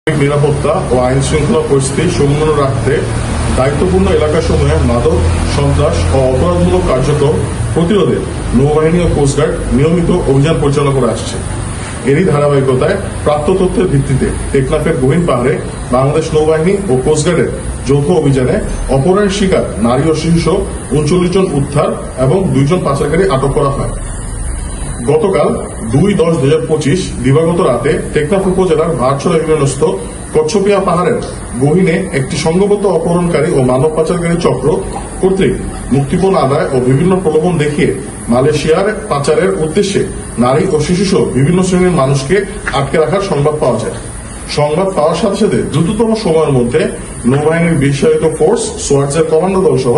নিরাপত্তা ও আইন শৃঙ্খলা পরিস্থিতি সমুন্নত রাখতে দায়িত্বপূর্ণ এলাকাসমূহে মাদক, সন্ত্রাস ও অপরাধমূলক কার্যক্রম প্রতিরোধে নৌবাহিনী ও কোস্টগার্ড নিয়মিত অভিযান পরিচালনা করে আসছে। এরই ধারাবাহিকতায় প্রাপ্ত তথ্যের ভিত্তিতে টেকনাফের গহীন পাহাড়ে বাংলাদেশ নৌবাহিনী ও কোস্টগার্ডের যৌথ অভিযানে অপহরণের শিকার নারী ও শিশু ৩৯ জন উদ্ধার এবং ২ জন পাচারকারী আটক করা হয়। গতকাল ২/১০/২০২৫ দিবাগত রাতে টেকনাফ উপজেলার ভারছড়া ইউনিয়নস্থ কচ্ছপিয়া পাহাড়ের গহীনে একটি সংঘবদ্ধ অপহরণকারী ও মানব পাচারকারী চক্র কর্তৃক মুক্তিপণ আদায় ও বিভিন্ন প্রলোভন দেখিয়ে মালয়েশিয়ার পাচারের উদ্দেশ্যে নারী ও শিশুসহ বিভিন্ন শ্রেণীর মানুষকে আটকে রাখার সংবাদ পাওয়া যায়। সংবাদ পাওয়ার সাথে সাথে দ্রুততম সময়ের মধ্যে নৌবাহিনীর বিশেষায়িত ফোর্স, সোয়ার্ডসের কমান্ডো দল সহ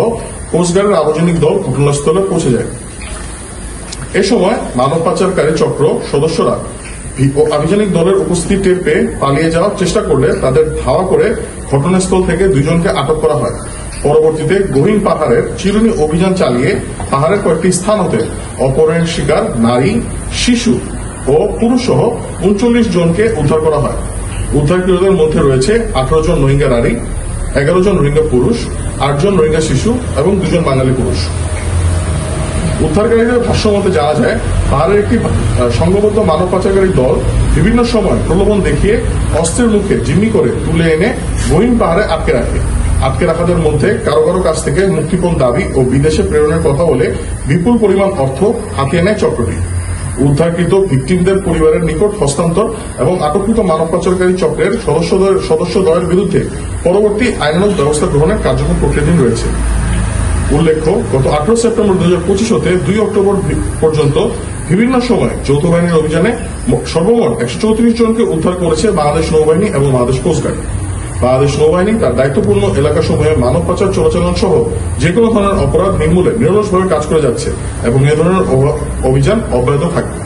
কোস্টগার্ডের আবাসনিক দল ঘটনাস্থলে পৌঁছে যায়। এ সময় মানব পাচারকারী চক্র সদস্যরা আভিযানিক দলের উপস্থিতি টের পেয়ে পালিয়ে যাওয়ার চেষ্টা করলে তাদের ধাওয়া করে ঘটনাস্থল থেকে ২ জনকে আটক করা হয়। পরবর্তীতে গহীন পাহাড়ের চিরুনি অভিযান চালিয়ে পাহাড়ের কয়েকটি স্থান হতে অপহরণের শিকার নারী, শিশু ও পুরুষ সহ ৩৯ জনকে উদ্ধার করা হয়। উদ্ধারকৃতদের মধ্যে রয়েছে ১৮ জন রোহিঙ্গা নারী, ১১ জন রোহিঙ্গা পুরুষ, ৮ জন রোহিঙ্গা শিশু এবং ২ জন বাঙালি পুরুষ। উদ্ধারকারীদের ভাষ্য মতে জানা যায়, পাহাড়ের একটি সংঘবদ্ধ মানব পাচারকারী দল বিভিন্ন সময় প্রলোভন দেখিয়ে অস্ত্রের মুখে জিম্মি করে তুলে এনে গহীন পাহাড়ে আটকে রাখে। আটকে রাখাদের মধ্যে কারো কারো কাছ থেকে মুক্তিপণ দাবি ও বিদেশে প্রেরণের কথা বলে বিপুল পরিমাণ অর্থ হাতিয়ে নেয় চক্রটি। উদ্ধারকৃত ভিকটিমদের পরিবারের নিকট হস্তান্তর এবং আটককৃত মানব পাচারকারী চক্রের সদস্যদ্বয়ের বিরুদ্ধে পরবর্তী আইনানুগ ব্যবস্থা গ্রহণের কার্যক্রম প্রক্রিয়াধীন রয়েছে। উল্লেখ্য, গত ১৮ সেপ্টেম্বর ২০২৫ হতে ২ অক্টোবর পর্যন্ত বিভিন্ন সময় যৌথ বাহিনীর অভিযানে সর্বমোট ১৩৪ জনকে উদ্ধার করেছে বাংলাদেশ নৌবাহিনী এবং বাংলাদেশ কোস্টগার্ড। বাংলাদেশ নৌবাহিনী তার দায়িত্বপূর্ণ এলাকাসমূহে মানব পাচার চোরাচালান সহ যেকোনো ধরনের অপরাধ নির্মূলে নিরলসভাবে কাজ করে যাচ্ছে এবং এ ধরনের অভিযান অব্যাহত থাকবে।